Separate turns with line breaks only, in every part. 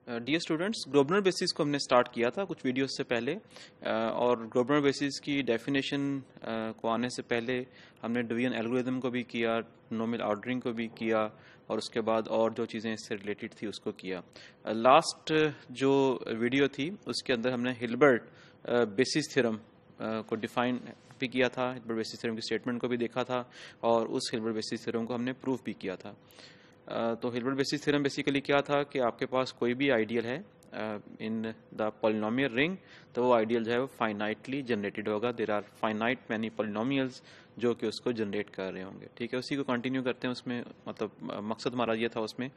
Dear students, ग्लोबनर basis को हमने start किया था कुछ वीडियोस से पहले और ग्लोबनर बेसिस की डेफिनेशन को आने से पहले हमने डिवीजन एल्गोरिथम को भी किया, नॉमिनल ऑर्डरिंग को भी किया और उसके बाद और जो चीज़ें इससे रिलेटेड थी उसको किया। लास्ट जो वीडियो थी उसके अंदर हमने हिल्बर्ट बेसिस थ्योरम को डिफाइन भी किया था, हिल्बर्ट बेसिस थ्योरम की स्टेटमेंट को भी देखा था और उस हिल्बर्ट बेसिस थ्योरम को हमने प्रूफ भी किया था। तो हिल्बर्ट बेसिस थ्योरम बेसिकली क्या था कि आपके पास कोई भी आइडियल है इन द पॉलिनोमियल रिंग, तो वो आइडियल जो है वो फाइनाइटली जनरेटेड होगा। There are finite many polynomials जो कि उसको जनरेट कर रहे होंगे। ठीक है, उसी को कंटिन्यू करते हैं। उसमें मतलब मकसद हमारा ये था उसमें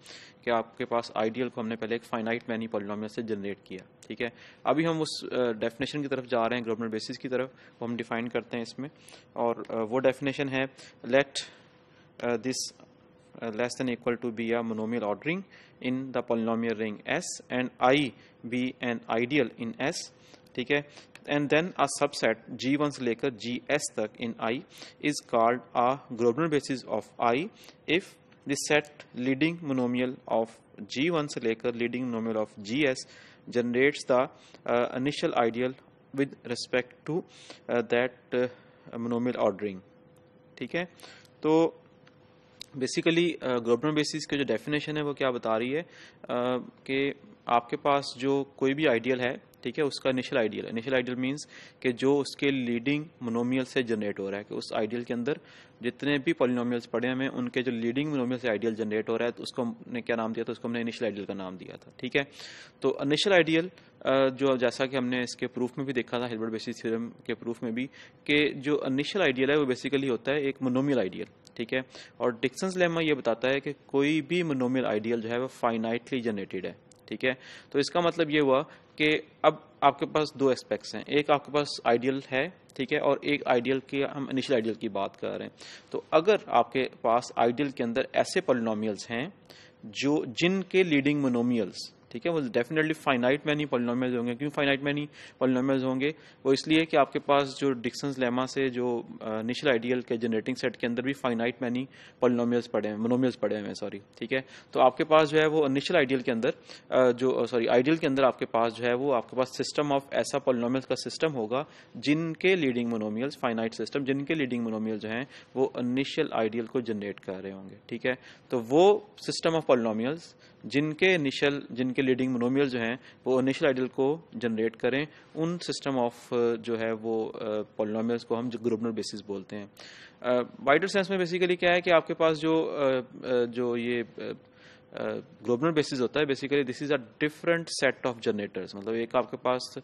कि आपके पास आइडियल को हमने पहले एक फाइनाइट मैनी पॉलिनोमियल से जनरेट किया। ठीक है, अभी हम उस डेफिनेशन की तरफ जा रहे हैं, ग्लोबनर बेसिस की तरफ, वो हम डिफाइन करते हैं इसमें। और वो डेफिनेशन है let this less than equal to be a monomial ordering in the polynomial ring S and I be an ideal in S, ठीक है, and then a subset G1 से लेकर GS तक in I is called a Grobner basis of I if the set leading monomial of G1 से लेकर leading monomial of GS generates the initial ideal with respect to that monomial ordering। ठीक है, तो basically ग्लोबनर basis की जो definition है वो क्या बता रही है कि आपके पास जो कोई भी आइडियल है, ठीक है, उसका इनिशियल आइडियल मींस कि जो उसके लीडिंग मोनोमियल से जनरेट हो रहा है, कि उस आइडियल के अंदर जितने भी पॉलिनोमियल्स पड़े हैं उनके जो लीडिंग मोनोमियल से आइडियल जनरेट हो रहा है, तो उसको हमने क्या नाम दिया था? उसको हमने इनिशियल आइडियल का नाम दिया था। ठीक है, तो इनिशियल आइडियल जो जैसा कि हमने इसके प्रूफ में भी देखा था, हिल्बर्ट बेसिस थ्योरम के प्रूफ में भी, कि जो इनिशियल आइडियल है वो बेसिकली होता है एक मोनोमियल आइडियल। ठीक है, और डिक्सन्स लेमा ये बताता है कि कोई भी मोनोमियल आइडियल जो है वो फाइनाइटली जनरेटेड है। ठीक है, तो इसका मतलब ये हुआ कि अब आपके पास दो एस्पेक्ट्स हैं, एक आपके पास आइडियल है, ठीक है, और एक आइडियल की हम इनिशियल आइडियल की बात कर रहे हैं। तो अगर आपके पास आइडियल के अंदर ऐसे पॉलिनोमियल्स हैं जो जिनके लीडिंग मोनोमियल्स, ठीक है, वो डेफिनेटली फाइनाइट मैनी पॉलिनोमियल्स होंगे। क्यों फाइनाइट मैनी पॉलिनोमियल्स होंगे? वो इसलिए कि आपके पास जो डिक्सन्स लेमा से जो इनिशियल आइडियल के जनरेटिंग सेट के अंदर भी फाइनाइट मैनी पॉलिनोमियल्स पड़े हैं, मोनोमियल्स पड़े हैं, सॉरी। ठीक है, तो आपके पास जो है वो इनिशियल आइडियल के अंदर आइडियल के अंदर आपके पास जो है वो आपके पास सिस्टम ऑफ ऐसा पॉलिनोमियल्स का सिस्टम होगा जिनके लीडिंग मोनोमियल्स, फाइनाइट सिस्टम जिनके लीडिंग मोनोमियल जो हैं वो इनिशियल आइडियल को जनरेट कर रहे होंगे। ठीक है, तो वो सिस्टम ऑफ पॉलिनोमियल्स जिनके लीडिंग मोनोमियल जो हैं वो इनिशियल आइडियल को जनरेट करें, उन सिस्टम ऑफ जो है वो पॉलिनोमियल्स को हम ग्लोबनर बेसिस बोलते हैं। वाइडर सेंस में बेसिकली क्या है कि आपके पास जो ये ग्लोबनर बेसिस होता है, basically this is a different set of generators. मतलब एक आपके पास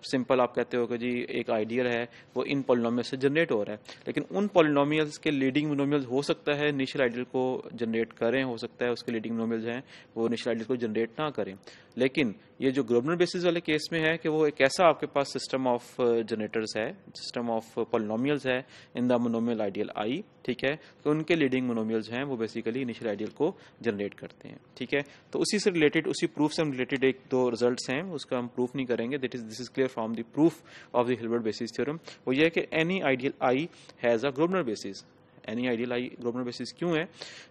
सिंपल आप कहते हो कि जी एक आइडियल है वो इन पॉलिनोमियल से जनरेट हो रहा है, लेकिन उन पॉलिनोमियल्स के लीडिंग मोनोमियल्स हो सकता है इनिशियल आइडियल को जनरेट करें, हो सकता है उसके लीडिंग मोनोमियल्स हैं वो इनिशियल आइडियल को जनरेट ना करें। लेकिन ये जो ग्लोबनर बेसिस वाले केस में है कि वो एक ऐसा आपके पास सिस्टम ऑफ जनरेटर्स है, सिस्टम ऑफ पॉलिनोमियल्स है इन द मोनोमियल आइडियल आई। ठीक है, तो उनके लीडिंग मोनोमियल्स हैं वो बेसिकली इनिशियल आइडियल को जनरेट करते हैं। ठीक है, तो उसी से रिलेटेड, उसी प्रूफ से रिलेटेड एक दो रिजल्ट्स हैं, उसका हम प्रूफ नहीं करेंगे, this is clear from the proof of the Hilbert basis theorem. वो ये है कि any ideal I has a Grobner basis. Any ideal I Grobner basis क्यों है?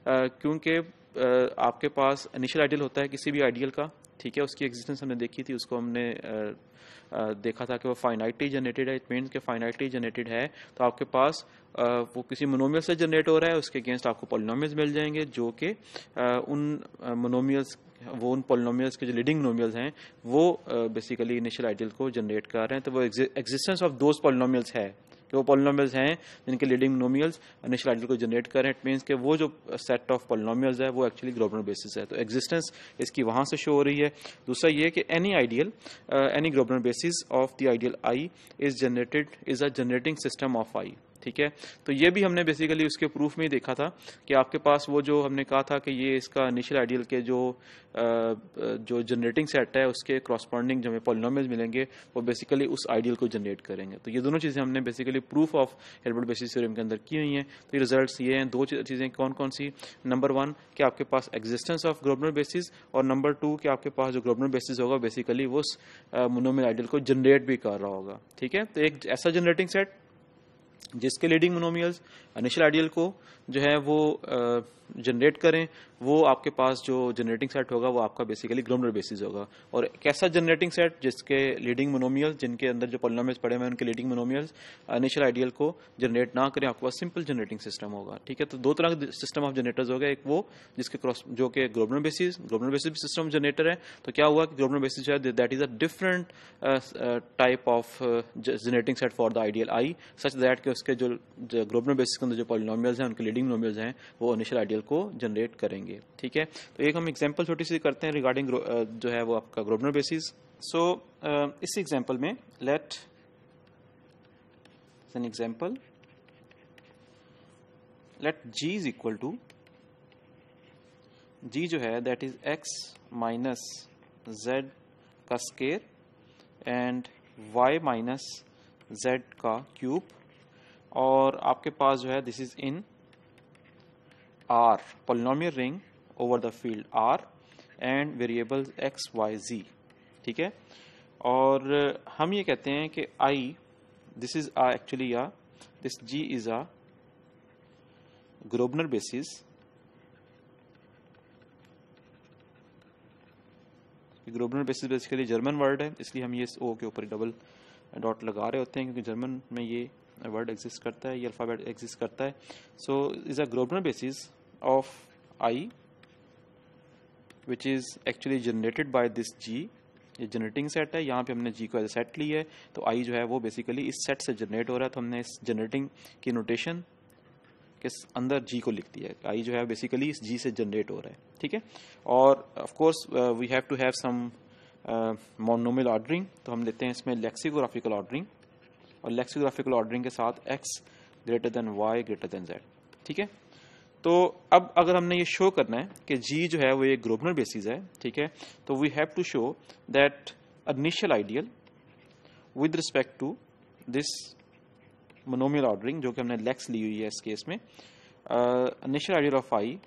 क्योंकि आपके पास इनिशियल आइडियल होता है किसी भी आइडियल का, ठीक है, उसकी एग्जिस्टेंस हमने देखी थी, उसको हमने देखा था कि वो फाइनाइटली जनरेटेड है। इट मीन्स कि फाइनाइटली जनरेटेड है तो आपके पास वो किसी मोनोमियल से जनरेट हो रहा है, उसके अगेंस्ट आपको पॉलिनोमियल्स मिल जाएंगे जो कि उन पॉलिनोमियल्स के जो लीडिंग मोनोमियल्स हैं वो बेसिकली इनिशियल आइडियल को जनरेट कर रहे हैं। तो वो एग्जिस्टेंस ऑफ दोज पॉलिनोमियल्स है कि वो पॉलिनोमियल्स हैं जिनके लीडिंग मोनोमियल्स इनिशियल आइडियल को जनरेट कर रहे हैं। इट मीन्स कि वो जो सेट ऑफ पॉलिनोमियल्स है वो एक्चुअली ग्लोबनर बेसिस है, तो एग्जिस्टेंस इसकी वहां से शो हो रही है। दूसरा ये कि any Grobner basis of the ideal I is a generating system of I. ठीक है, तो ये भी हमने बेसिकली उसके प्रूफ में ही देखा था कि आपके पास वो जो हमने कहा था कि ये इसका इनिशियल आइडियल के जो जनरेटिंग सेट है उसके क्रॉसपॉन्डिंग जो हमें पॉलिनोमियल्स मिलेंगे वो बेसिकली उस आइडियल को जनरेट करेंगे। तो ये दोनों चीजें हमने basically proof of Hilbert basis theorem के अंदर की हुई हैं। तो ये रिजल्ट्स ये हैं, दो चीजें कौन कौन सी? नंबर 1 कि आपके पास एग्जिस्टेंस ऑफ ग्लोबनर बेसिस, और नंबर 2 कि आपके पास जो ग्लोबनर बेसिस होगा बेसिकली वो उस मोनोमियल आइडियल को जनरेट भी कर रहा होगा। ठीक है, तो एक ऐसा जनरेटिंग सेट जिसके लीडिंग मोनोमियल्स इनिशियल आइडियल को जो है वो जनरेट करें, वो आपके पास जो जनरेटिंग सेट होगा वो आपका बेसिकली ग्रोबनर बेसिस होगा। और कैसा जनरेटिंग सेट, जिसके लीडिंग मोनोमियल्स, जिनके अंदर जो पॉलिनोमियल्स पड़े हुए हैं उनके लीडिंग मोनोमियल्स इनिशियल आइडियल को जनरेट ना करें, आपके पास सिंपल जनरेटिंग सिस्टम होगा। ठीक है, तो दो तरह के सिस्टम ऑफ जनरेटर्स हो गए, एक वो जिसके क्रॉस जो कि ग्रोबनर बेसिस भी सिस्टम जनरेटर है। तो क्या हुआ कि ग्रोबनर बेसिस जो है that is a different type of generating set for the ideal I, such that कि उसके जो ग्रोबनर बेसिस के अंदर जो पॉलिनोमियल्स हैं उनके लीडिंग मोनोमियल्स हैं वो इनिशियल आइडियल को जनरेट करेंगे। ठीक है, तो एक हम एग्जांपल छोटी सी करते हैं रिगार्डिंग जो है वो आपका ग्रोबनर बेसिस। सो इस एग्जांपल में let an example, let g is equal to, g जो है that is x minus z का square and y minus z का क्यूब, और आपके पास जो है this is in R polynomial ring over the field R and variables x y z। ठीक है, और हम ये कहते हैं कि I this is actually this G is a Grobner basis, Grobner basis basically German word है, इसलिए हम ये ओ के ऊपर डबल डॉट लगा रहे होते हैं क्योंकि जर्मन में ये वर्ड एग्जिस्ट करता है, ये अल्फाबेट एग्जिस्ट करता है। So is a Grobner basis of I which is actually generated by this G. ये जनरेटिंग सेट है, यहाँ पे हमने जी को एज सेट ली है, तो आई जो है वो बेसिकली इस सेट से जनरेट हो रहा है, तो हमने इस जनरेटिंग की नोटेशन के अंदर जी को लिख दिया है। आई जो है बेसिकली इस जी से जनरेट हो रहा है। ठीक है, और of course we have to have some monomial ordering, तो हम लेते हैं इसमें लेक्सिकोग्राफिकल ऑर्डरिंग, और लेक्सिकोग्राफिकल ऑर्डरिंग के साथ x greater than y greater than z। ठीक है, तो अब अगर हमने ये शो करना है कि g जो है वो एक ग्रोबनर बेसिस है, ठीक है, तो we have to show that initial ideal with respect to this monomial ordering, जो कि हमने लेक्स ली हुई है इस केस में, इनिशियल आइडियल ऑफ आई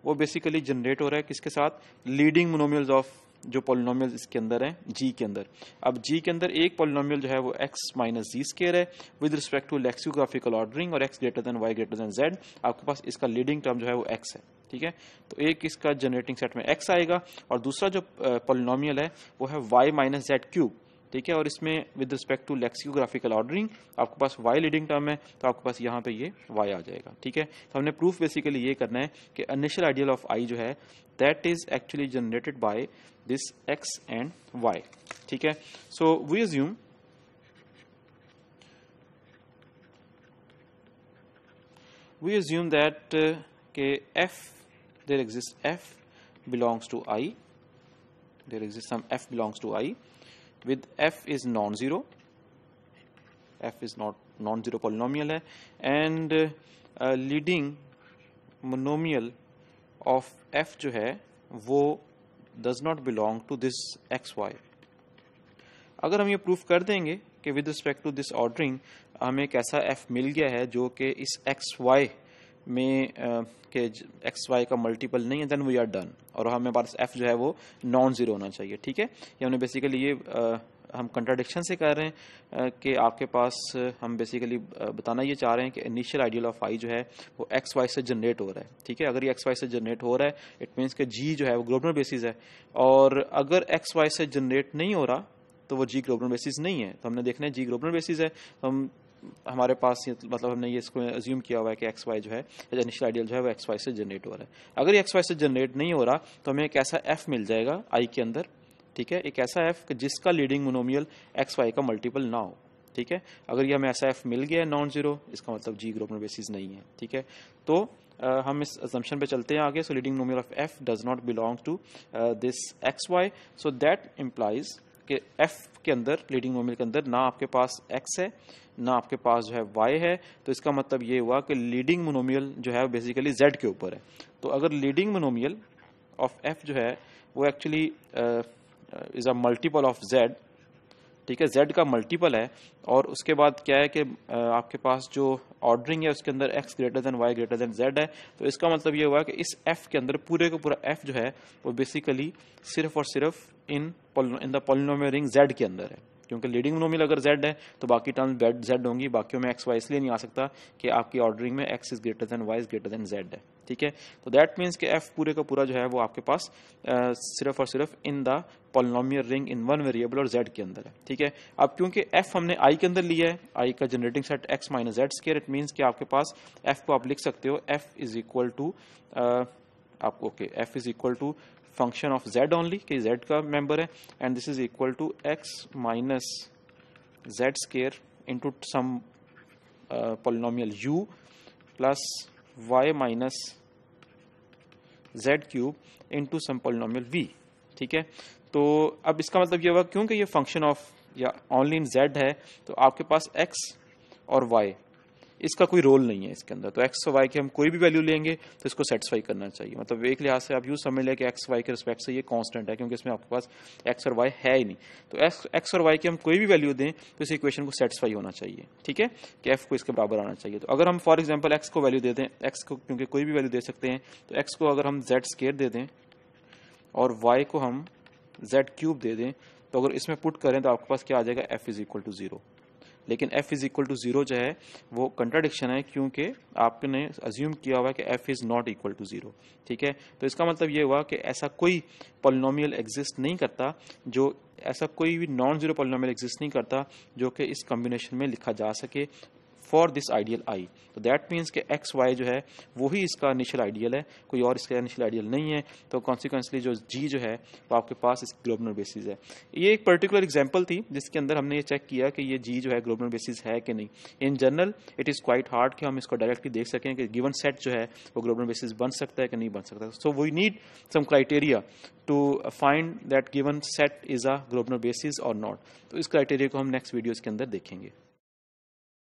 वो बेसिकली जनरेट हो रहा है किसके साथ, लीडिंग मोनोमियल्स ऑफ जो पॉलिनोमियल्स इसके अंदर है जी के अंदर। अब जी के अंदर एक पॉलिनोमियल जो है वो x माइनस जी स्केयर है विद रिस्पेक्ट टू लेक्सिकोग्राफिकल ऑर्डरिंग, और x greater than y greater than z, आपके पास इसका लीडिंग टर्म जो है वो x है। ठीक है, तो एक इसका जनरेटिंग सेट में x आएगा, और दूसरा जो पॉलिनोमियल है वो है y माइनस जेड क्यूब। ठीक है, और इसमें विद रिस्पेक्ट टू लेक्सिकोग्राफिकल ऑर्डरिंग आपके पास y लीडिंग टर्म है, तो आपके पास यहाँ पे ये y आ जाएगा। ठीक है, तो हमने प्रूफ बेसिकली ये करना है कि इनिशियल आइडियल ऑफ i जो है that is actually generated by this x and y। ठीक है, सो वी assume that के f there exists f belongs to I, there exists some f belongs to I with f is non-zero, f is not non-zero polynomial है, and leading monomial of f जो है वो does not belong to this xy। अगर हम ये proof कर देंगे कि with respect to this ordering हमें एक ऐसा f मिल गया है जो कि इस xy में के xy का मल्टीपल नहीं है, देन वी आर डन, और हमें पास f जो है वो नॉन जीरो होना चाहिए। ठीक है, ये हमने बेसिकली ये हम कंट्राडिक्शन से कर रहे हैं कि आपके पास हम बेसिकली बताना ये चाह रहे हैं कि इनिशियल आइडियल ऑफ आई जो है वो एक्स वाई से जनरेट हो रहा है। ठीक है, अगर ये एक्स वाई से जनरेट हो रहा है इट मीन्स कि जी जो है वो ग्लोबल बेसिस है, और अगर एक्स वाई से जनरेट नहीं हो रहा तो वो जी ग्लोबल बेसिस नहीं है। तो हमने देखना है जी ग्लोबल बेसिस है, तो हम हमारे पास मतलब हमने ये इसको अज्यूम किया हुआ है कि एक्स वाई जो है इनिशियल आइडियल जो है वो एक्स वाई से जनरेट हो रहा है। अगर ये एक्स वाई से जनरेट नहीं हो रहा तो हमें एक ऐसा एफ मिल जाएगा आई के अंदर। ठीक है, एक ऐसा एफ जिसका लीडिंग मोनोमियल एक्स वाई का मल्टीपल ना हो। ठीक है, अगर ये हमें ऐसा एफ मिल गया है नॉन जीरो, इसका मतलब जी ग्लोबल बेसिस नहीं है। ठीक है, तो हम इस असम्पशन पे चलते हैं आगे। So leading monomial of F does not belong to this X Y, so that implies कि एफ के अंदर लीडिंग मोनोमियल के अंदर ना आपके पास एक्स है ना आपके पास जो है y है, तो इसका मतलब ये हुआ कि लीडिंग मोनोमियल जो है बेसिकली z के ऊपर है। तो अगर लीडिंग मोनोमियल ऑफ f जो है वो actually is a multiple of z, ठीक है, z का मल्टीपल है, और उसके बाद क्या है कि आपके पास जो ऑर्डरिंग है उसके अंदर x greater than y greater than z है, तो इसका मतलब ये हुआ कि इस f के अंदर पूरे का पूरा f जो है वो बेसिकली सिर्फ और सिर्फ in the polynomial ring z के अंदर है। क्योंकि लीडिंग मोनोमियल अगर z है तो बाकी टर्म z होंगी, बाकियों में x y इसलिए नहीं आ सकता कि आपकी ऑर्डरिंग में x is greater than y is greater than z है, ठीक है। तो दैट मीन्स कि f पूरे का पूरा जो है वो आपके पास सिर्फ और सिर्फ in the polynomial ring in one variable और z के अंदर है, ठीक है। अब क्योंकि f हमने i के अंदर लिया है, i का generating set x minus Z square, it means कि आपके पास f को आप लिख सकते हो f इज इक्वल टू आपको okay f is equal to function of z only, कि z का मेंबर है, and this is equal to x minus Z square into some polynomial u plus y minus Z cube into some polynomial v, ठीक है। तो अब इसका मतलब ये हुआ क्योंकि ये फंक्शन ऑफ या ओनली इन z है तो आपके पास x और y इसका कोई रोल नहीं है इसके अंदर, तो x और y की हम कोई भी वैल्यू लेंगे तो इसको सेटिस्फाई करना चाहिए। मतलब एक लिहाज से आप यूँ समझ लें कि x y के रिस्पेक्ट से ये कांस्टेंट है, क्योंकि इसमें आपके पास x और y है ही नहीं। तो x और y की हम कोई भी वैल्यू दें तो इस इक्वेशन को सेटिस्फाई होना चाहिए, ठीक है, कि f को इसके बराबर आना चाहिए। तो अगर हम फॉर एग्जाम्पल x को वैल्यू दे दें, x को क्योंकि कोई भी वैल्यू दे सकते हैं, तो x को अगर हम z स्क्वायर दे दें और y को हम z क्यूब दे दें, तो अगर इसमें पुट करें तो आपके पास क्या आ जाएगा, f इज इक्वल टू 0। लेकिन f इज इक्वल टू 0 जो है वो कंट्राडिक्शन है, क्योंकि आपने अज्यूम किया हुआ कि f is not equal to 0, ठीक है। तो इसका मतलब ये हुआ कि ऐसा कोई पॉलिनोमियल एग्जिस्ट नहीं करता, जो ऐसा कोई भी नॉन जीरो पॉलिनोमियल एग्जिस्ट नहीं करता जो कि इस कॉम्बिनेशन में लिखा जा सके फॉर दिस आइडियल i। तो दैट मीन्स कि एक्स वाई जो है वही इसका इनिशियल आइडियल है, कोई और इसका इनिशियल आइडियल नहीं है। तो कॉन्सिक्वेंसली जो g जो है वो आपके पास इस ग्लोबल बेसिस है। ये एक पर्टिकुलर एग्जांपल थी जिसके अंदर हमने ये चेक किया कि ये g जो है ग्लोबल बेसिस है कि नहीं। In general it is quite hard कि हम इसको डायरेक्टली देख सकें कि गिवन सेट जो है वो ग्लोबल बेसिस बन सकता है कि नहीं बन सकता। So we need some criteria to find that given set is a global basis और नॉट। तो इस क्राइटेरिया को हम नेक्स्ट वीडियोज़ के अंदर देखेंगे।